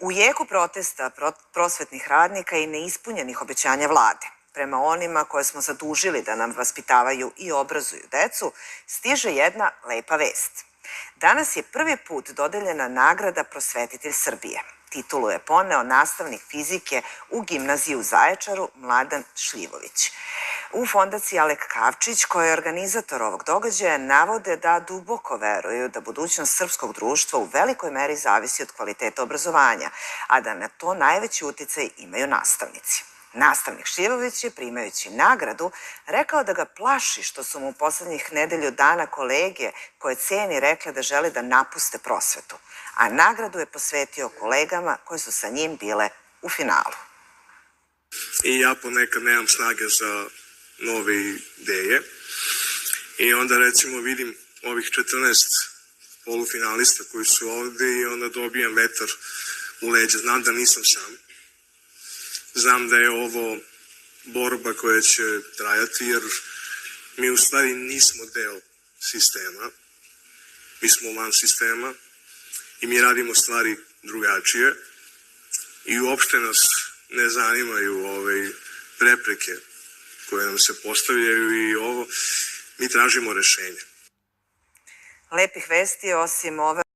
U jeku protesta prosvetnih radnika i neispunjenih obećanja vlade, prema onima koje smo zadužili da nam vaspitavaju i obrazuju decu, stiže jedna lepa vest. Danas je prvi put dodeljena nagrada Prosvetitelj Srbije. Titulu je poneo nastavnik fizike u gimnaziji u Zaječaru Mladen Šljivović. U fondaciji Alek Kavčić, koji je organizator ovog događaja, navode da duboko veruju da budućnost srpskog društva u velikoj meri zavisi od kvaliteta obrazovanja, a da na to najveći uticaj imaju nastavnici. Nastavnik Šljivović je, primajući nagradu, rekao da ga plaši što su mu u poslednjih nedelju dana kolege koje ceni rekle da žele da napuste prosvetu, a nagradu je posvetio kolegama koje su sa njim bile u finalu. I ja ponekad nemam snage za nove ideje i onda recimo vidim ovih 14 polufinalista koji su ovde i onda dobijam vetar u leđa. Znam da nisam sam. Znam da je ovo borba koja će trajati jer mi u stvari nismo deo sistema. Mi smo van sistema i mi radimo stvari drugačije i uopšte nas ne zanimaju prepreke koje nam se postavljaju i mi tražimo rešenje. Lepih vesti osim ove